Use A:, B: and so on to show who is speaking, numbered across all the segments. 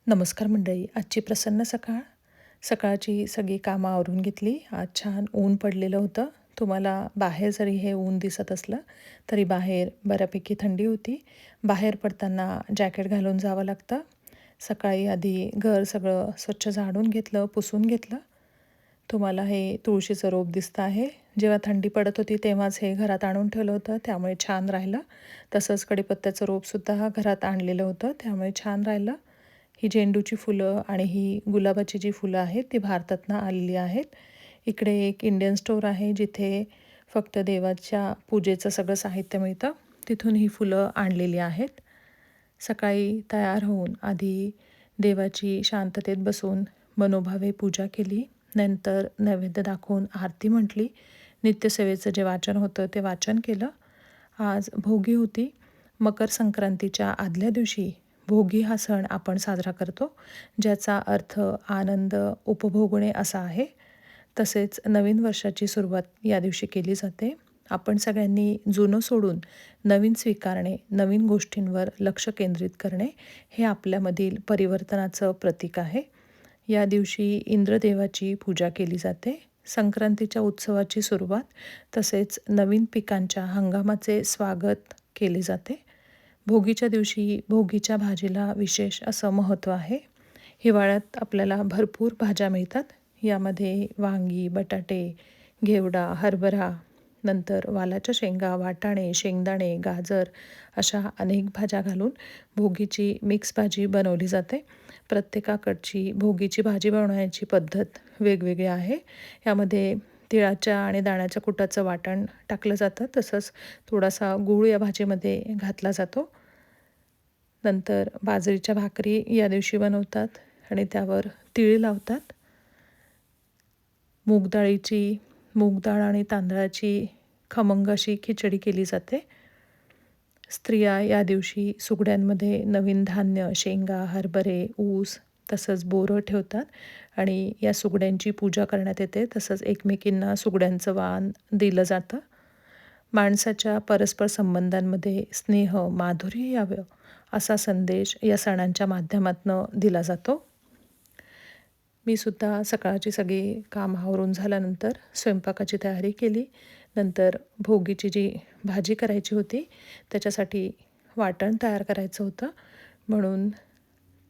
A: नमस्कार मंडळी. आजची प्रसन्न सकाळ. सकाळची सगळी कामं आवरून घेतली. आज छान ऊन पडलेलं होतं. तुम्हाला बाहेर जरी हे ऊन दिसत असलं, तरी बाहेर बऱ्यापैकी थंडी होती. बाहेर पडताना जॅकेट घालून जावं लागतं. सकाळी आधी घर सगळं स्वच्छ झाडून घेतलं, पुसून घेतलं. तुम्हाला हे तुळशीचं रोप दिसतं आहे. जेव्हा थंडी पडत होती तेव्हाच हे घरात आणून ठेवलं होतं, त्यामुळे छान राहिलं. तसंच कडीपत्त्याचं रोपसुद्धा घरात आणलेलं होतं, त्यामुळे छान राहिलं. ही झेंडूची फुलं आणि ही गुलाबाची जी फुलं आहेत ती भारतातनं आलेली आहेत. इकडे एक इंडियन स्टोअर आहे जिथे फक्त देवाच्या पूजेचं सगळं साहित्य मिळतं. तिथून ही फुलं आणलेली आहेत. सकाळी तयार होऊन आधी देवाची शांततेत बसून मनोभावे पूजा केली. नंतर नैवेद्य दाखवून आरती म्हटली. नित्यसेवेचं जे वाचन होतं ते वाचन केलं. आज भोगी होती. मकर संक्रांतीच्या आदल्या दिवशी भोगी हा सण आपण साजरा करतो, ज्याचा अर्थ आनंद उपभोगणे असा आहे. तसेच नवीन वर्षाची सुरुवात या दिवशी केली जाते. आपण सगळ्यांनी जुनं सोडून नवीन स्वीकारणे, नवीन गोष्टींवर लक्ष केंद्रित करणे हे आपल्यामधील परिवर्तनाचं प्रतीक आहे. या दिवशी इंद्रदेवाची पूजा केली जाते. संक्रांतीच्या उत्सवाची सुरुवात तसेच नवीन पिकांच्या हंगामाचे स्वागत केले जाते. भोगीच्या दिवशी भोगीच्या भाजीला विशेष असं महत्त्व आहे. हिवाळ्यात आपल्याला भरपूर भाज्या मिळतात. यामध्ये वांगी, बटाटे, घेवडा, हरभरा, नंतर वालाच्या शेंगा, वाटाणे, शेंगदाणे, गाजर अशा अनेक भाज्या घालून भोगीची मिक्स भाजी बनवली जाते. प्रत्येकाकडची भोगीची भाजी बनवण्याची पद्धत वेगवेगळी आहे. यामध्ये तिळाच्या आणि दाण्याच्या कुटाचं वाटण टाकलं जातं. तसंच थोडासा गूळ या भाजीमध्ये घातला जातो. नंतर बाजरीच्या भाकरी या दिवशी बनवतात आणि त्यावर तीळ लावतात. मूग डाळ आणि तांदळाची खमंग अशी खिचडी केली जाते. स्त्रिया या दिवशी सुगड्यांमध्ये नवीन धान्य, शेंगा, हरभरे, ऊस तसंच बोरं ठेवतात आणि या सुगड्यांची पूजा करण्यात येते. तसंच एकमेकींना सुगड्यांचं वाण दिलं जातं. माणसाच्या परस्पर संबंधांमध्ये स्नेह, माधुर्य यावं असा संदेश या सणांच्या माध्यमातून दिला जातो. मी सुद्धा सकाळची सगळी काम आवरून झाल्यानंतर स्वयंपाकाची तयारी केली. नंतर भोगीची जी भाजी करायची होती त्याच्यासाठी वाटण तयार करायचं होतं. म्हणून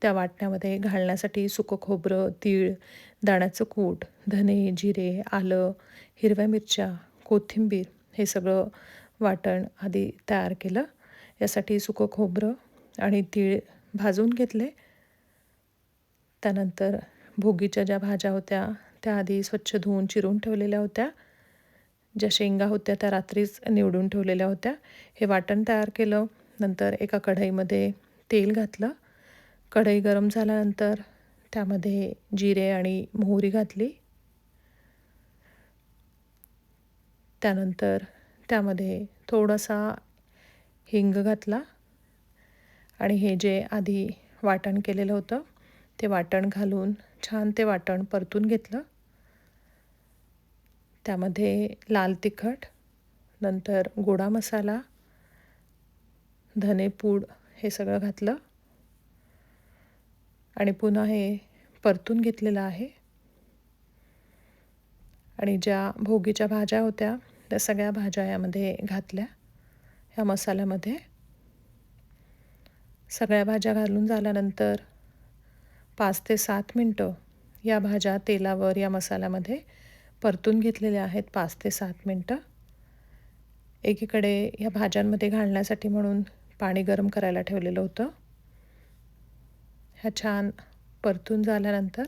A: त्या वाटणामध्ये घालण्यासाठी सुकं खोबरं, तीळ, दाण्याचं कूट, धने, जिरे, आलं, हिरव्या मिरच्या, कोथिंबीर हे सगळं वाटण आधी तयार केलं. यासाठी सुकं खोबरं आणि तीळ भाजून घेतले. त्यानंतर भोगीच्या ज्या भाज्या होत्या त्या आधी स्वच्छ धुवून चिरून ठेवलेल्या होत्या. ज्या शेंगा होत्या त्या रात्रीच निवडून ठेवलेल्या होत्या. हे वाटण तयार केलं. नंतर एका कढईमध्ये तेल घातलं. कढई गरम झाल्यानंतर त्यामध्ये जिरे आणि मोहरी घातली. त्यानंतर त्यामध्ये थोडासा हिंग घातला आणि हे जे आधी वाटण केलेलं होतं ते वाटण घालून छान ते वाटण परतून घेतलं. त्यामध्ये लाल तिखट, नंतर गोडा मसाला, धनेपूड हे सगळं घातलं आणि पुन्हा हे परतून घेतलेलं आहे. आणि ज्या भोगीच्या भाज्या होत्या त्या सगळ्या भाज्या यामध्ये घातल्या. ह्या मसाल्यामध्ये सगळ्या भाज्या घालून झाल्यानंतर 5 ते 7 मिनटं या भाज्या तेलावर या मसाल्यामध्ये परतून घेतलेल्या आहेत. 5 ते 7 मिनटं. एकीकडे या भाज्यांमध्ये घालण्यासाठी म्हणून पाणी गरम करायला ठेवलेलं होतं. ह्या छान परतून झाल्यानंतर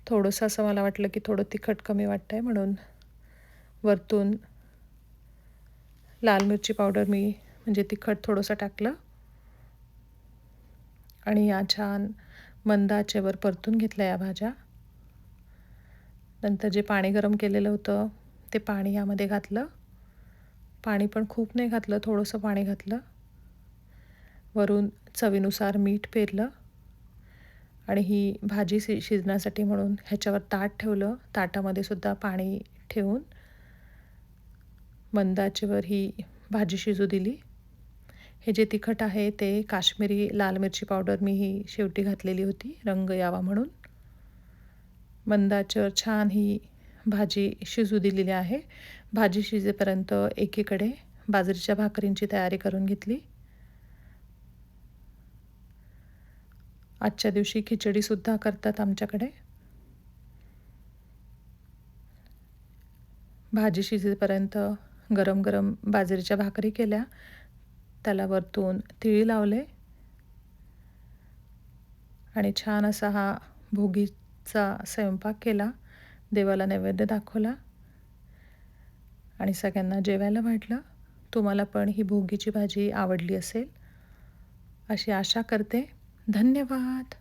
A: थोडंसं असं मला वाटलं की थोडं तिखट कमी वाटतंय, म्हणून वरतून लाल मिरची पावडर मी म्हणजे तिखट थोडंसं टाकलं आणि या छान मंद आचेवर परतून घेतल्या या भाज्या. नंतर जे पाणी गरम केलेलं होतं ते पाणी यामध्ये घातलं. पाणी पण खूप नाही घातलं, थोडंसं पाणी घातलं. वरून चवीनुसार मीठ पेरलं आणि ही भाजी शिजण्यासाठी म्हणून ह्याच्यावर ताट ठेवलं. ताटामध्ये सुद्धा पाणी ठेवून मंद आचेवर ही भाजी शिजू दिली. हे जे तिखट आहे ते काश्मीरी लाल मिरची पावडर मी ही शेवटी घातलेली होती, रंग यावा म्हणून. मंद आचेवर छान ही भाजी शिजू दिलेली आहे. भाजी शिजेपर्यंत एकीकडे बाजरीच्या भाकरींची तयारी करून घेतली. आजच्या दिवशी खिचडीसुद्धा करतात आमच्याकडे. भाजी शिजेपर्यंत गरम गरम बाजरीच्या भाकरी केल्या. त्याला वरतून तिळी लावले आणि छान असा हा भोगीचा स्वयंपाक केला. देवाला नैवेद्य दाखवला आणि सगळ्यांना जेवायला वाढलं. तुम्हाला पण ही भोगीची भाजी आवडली असेल, अशी आशा करते. धन्यवाद.